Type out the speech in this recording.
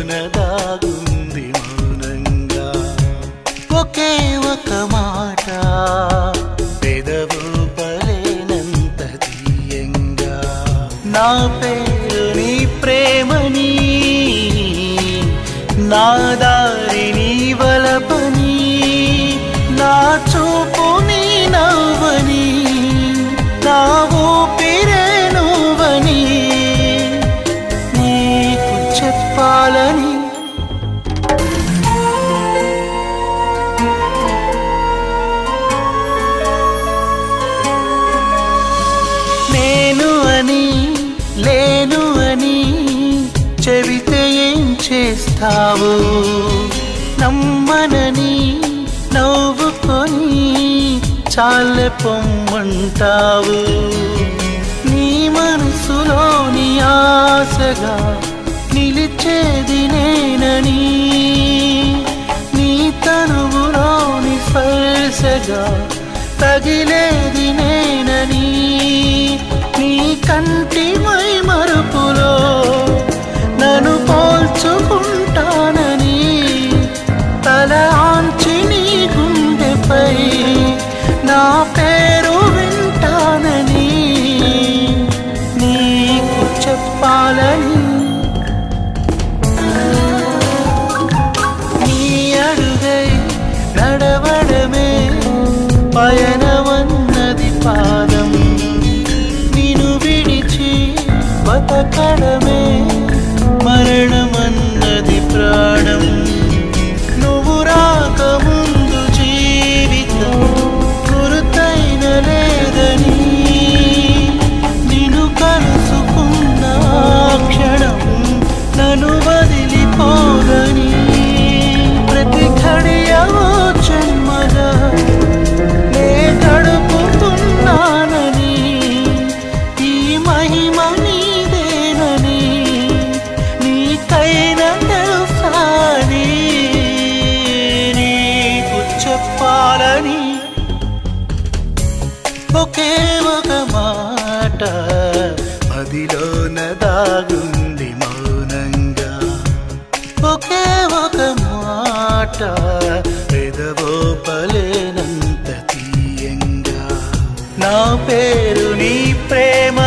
పెదవులోన దాగుంది మౌనంగా ఒకే ఒక మాట పెదవు పలేనంత తీయంగా నా పేరు నీ ప్రేమని నా దారి నీ వలపని నా చూపు నీ నవ్వని నా ఊపిరే నువ్వని నీకు చెప్పాలని నేను అని లేను అని చెబితే ఏం చేస్తావు నమ్మనని నవ్వుకొని చాలే పొమ్మంటావు నీ మనసులోని ఆశగా నిలిచేది నేనని నీ తనువులోని స్పర్శగా తగిలేది నేనని నీ కంటి మై మరుపులో నన్ను పోల్చుకుంటానని తల ఆంచి నీ గుండెపై నా పేరు వింటానని నీకు చెప్పాలని నీ అడుగై నడవడమే పయనమన్నది పాదం నిన్ను విడిచి బతకడమే మరణమన్నది ప్రాణం నువ్వు రాకముందు జీవితం గురుతైన లేదని నిన్ను కలుసుకున్న క్షణం నన్ను వదిలిపోదని ప్రతి ఘడియో జన్మగా నే గడుపుతున్నానని ఈ మహిమ నీదేనని నీకైన తెలుసాని నీకు చెప్పాలని ఒకే ఒక మాట మదిలోన దాగుంది మౌనంగా ఒకే ఒక మాట పెదవో పలేనంత తీయంగా నా పేరు నీ ప్రేమ